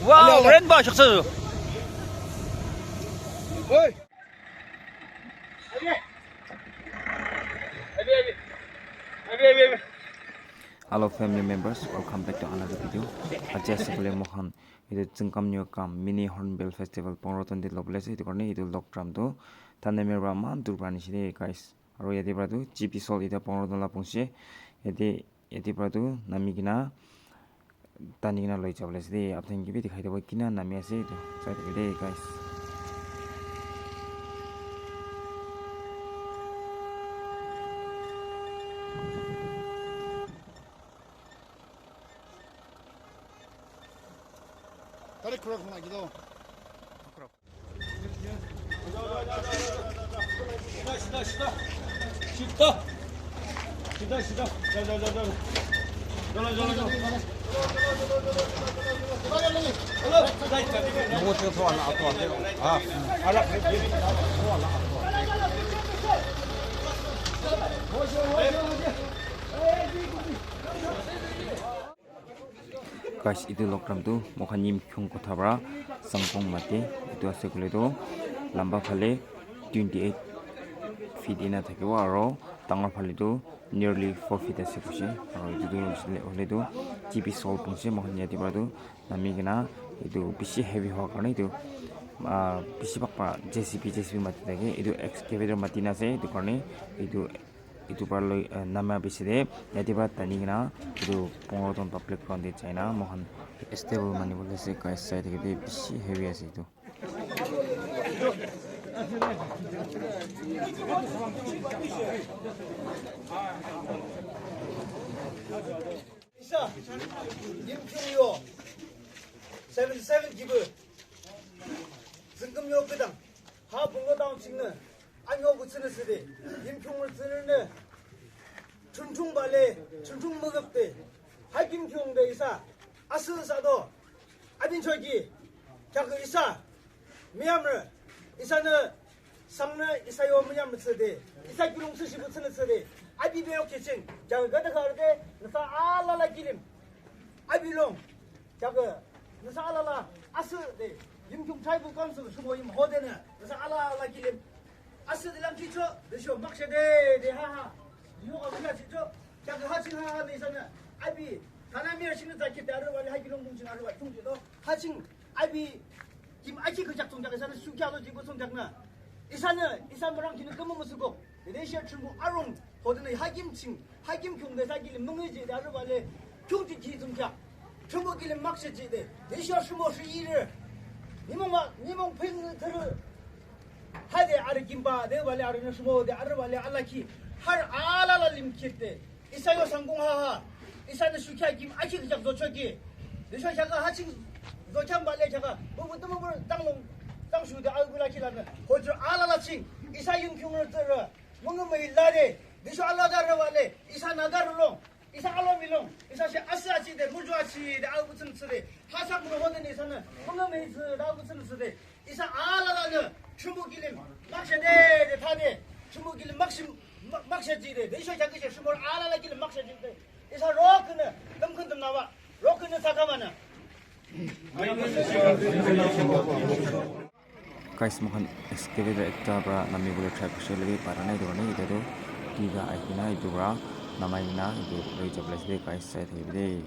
와우 랜바 셔츠 Hello family members, welcome back to another video. Aja sebelum mohan itu jengkam nyokam mini hornbill festival pengorotan di lobles itu karena itu lockdown tu tanah merah man durban sini guys. Aru yadi beradu GP Sol itu pengorotan la pungsi yadi beradu nami kina tani kina loi cobles di apa yang kita dikai tu kina nami asyik itu saya tidak guys. 다리 그렇구나 기도. Guys itu lockdown tu mokan nyim kyung kota bra sangkong mati itu ase kule tu lamba phale 28 feet ina thakibo aro tangor phale tu nearly 4 feet ase kushe aro itu tu hole tu GP Sol pungse mokan yati bra tu nami gina itu bishi heavy howa karone itu bishi bakpa JCB mati thake itu excavator mati na ase itu karone itu parloi nama biside yati ba tani gina itu pongoroton public ground de china mohan stable mani bole se guys side ke bishi heavy ase itu isa 임충요 77 기브 승금요 그당 하 봉고다운 찍는 안요 붙이는 세대 임충을 쓰는 춘충발레 춘충 먹업대 하김경대 이사 아스사도 아빈초기 자그 이사 미암을 이사는 상나 이사요 미암을 쓰대 이사 기룡 쓰시 붙이는 세대 아비베요 키친 자그 거다 가르데 나사 알라라 기림 아비롱 자그 나사 알라라 아스데 임충 차이부 건수 수고임 호데는 나사 알라라 기림 아스들랑 기초 너쇼 막셔데 데하하 이호가 우리가 진짜 자그 하칭 하하 내서는 아비 다나미를 신는 자기 때를 원래 하기롱 공신 하러 와 통지도 하칭 아비 김 아치 그 작동작에서는 수기하도 지고 송작나 이사는 이사무랑 기는 금은 무스고 레시아 출구 아롱 호드는 하김칭 하김 경대사 길림 멍의지 나를 원래 경지 기둥작 전부 길림 막셔지데 레시아 수모 수이를 니몽 팽들을 하데 아르 김바 내 원래 아르는 수모데 아르 원래 알라키 할 알라라 림키때 이사요 상공하하 이사는 수키아 김 아치 그작 도초기 내셔 자가 하칭 도창 발레 자가 뭐뭐 땅수데 알구라키라는 호주 알라라칭 이사 윤경을 들어 뭔가 일라데 내셔 알라가르 원래 이사 나가르롱 이사 알로밀롱 이사시 아스아치데 물주아치데 알구슨 쓰데 하상으로 호는 이사는 뭔가 메이스 라구슨 쓰데 이사 알라라는 주무길림 막셔네 타네 주무길림 막셔지데 내셔 자기시 수몰 알라라길림 막셔지데 이사 로크는 넘큰도 나와 로크는 사가마나 guys mokan excavator ekta bra nami bole try kushe lagi parana itu karone itu tu tiga aikina itu bra namai na itu loi jobles de guys side de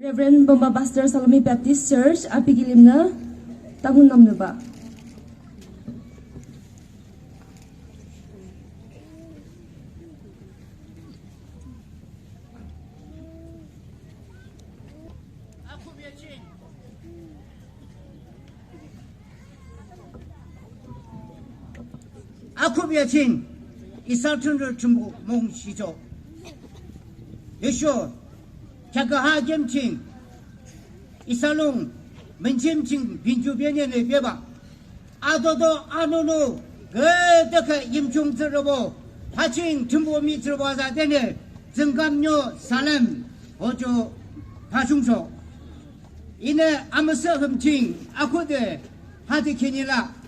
Reverend Bombassador Salome Baptist Church, apigilim na tangun nam ba? 아쿠비아친 이살튼을 중복 몽시죠. 예쇼 자가하겸친 이살롱 문침친 빈주변연의 벼바 아도도 아노노 그덕하 임충들어보 하칭 중보미 들어봐서 되네 증감료 사람 어조 파충소 이내 아무서 흠칭 아쿠데 하드케니라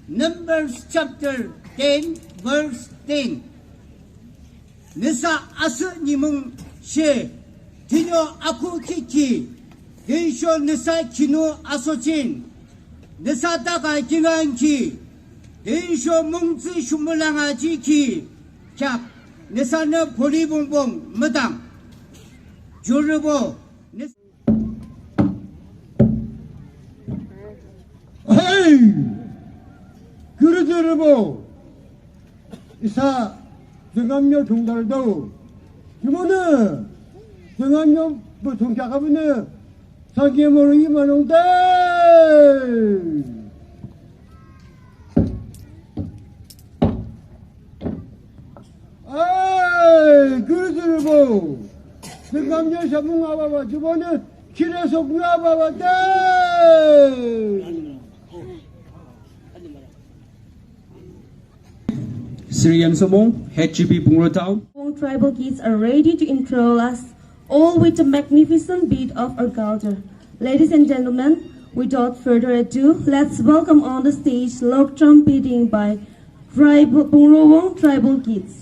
Numbers chapter 10 verse 10 Nisa asa nimung she Tino aku kiki Deisho nisa kino asochin Nisa daga jingan ki Deisho mungzi shumulanga jiki Kyak Nisa na poli bongbong medang Jurubo Hey! 그러저러보 이사 정암료 종달도 이모는 정암료 뭐 종자가면은 사기모로 이만홍대 아이 그릇을 보 생감녀 사붕 와봐봐 저번에 길에서 와봐봐 Sirian Somong, HGB Bungra Town. Wong tribal kids are ready to enthrall us, all with a magnificent beat of our culture. Ladies and gentlemen, without further ado, let's welcome on the stage Lok Tram beating by Bungra Wong tribal kids.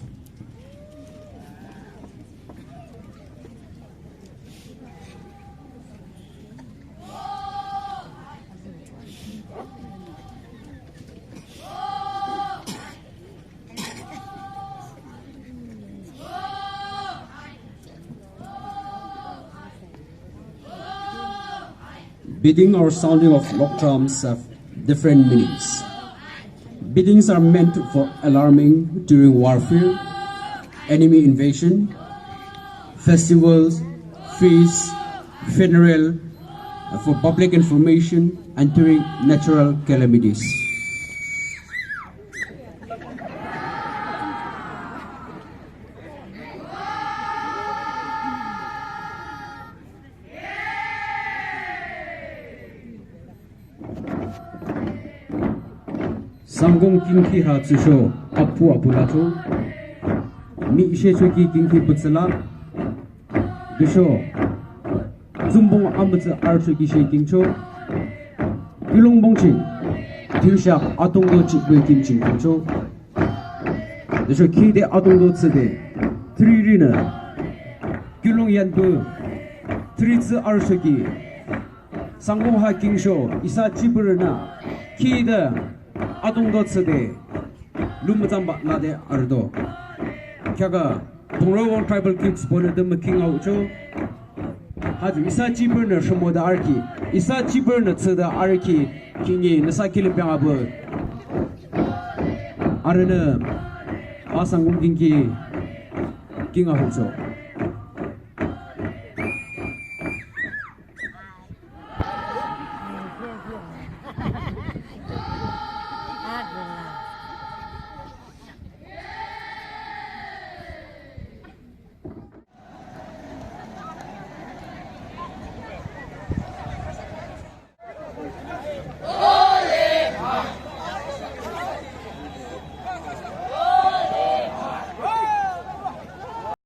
Beating or sounding of lock drums have different meanings. Beatings are meant for alarming during warfare, enemy invasion, festivals, feasts, funeral, for public information, and during natural calamities. Sangong kinki ha tsusho apu apulato mi shechuki kinki putsala gisho zumbong amutsa archuki shaking cho gilong bongching dilsha atongdo chikwe kimching cho gisho kide atongdo tsede tririna gilong yandu tritsu archuki sangong ha kingsho isa chiburna kide 아동도 쓰대 룸잠바 나데 아르도 캬가 동로원 트라이벌 킥스 보내던 머킹 아우죠 아주 이사 지버너 셔모다 아르키 이사 지버너 쓰다 아르키 킹이 나사킬을 병아버 아르는 아상공 킹기 킹아우죠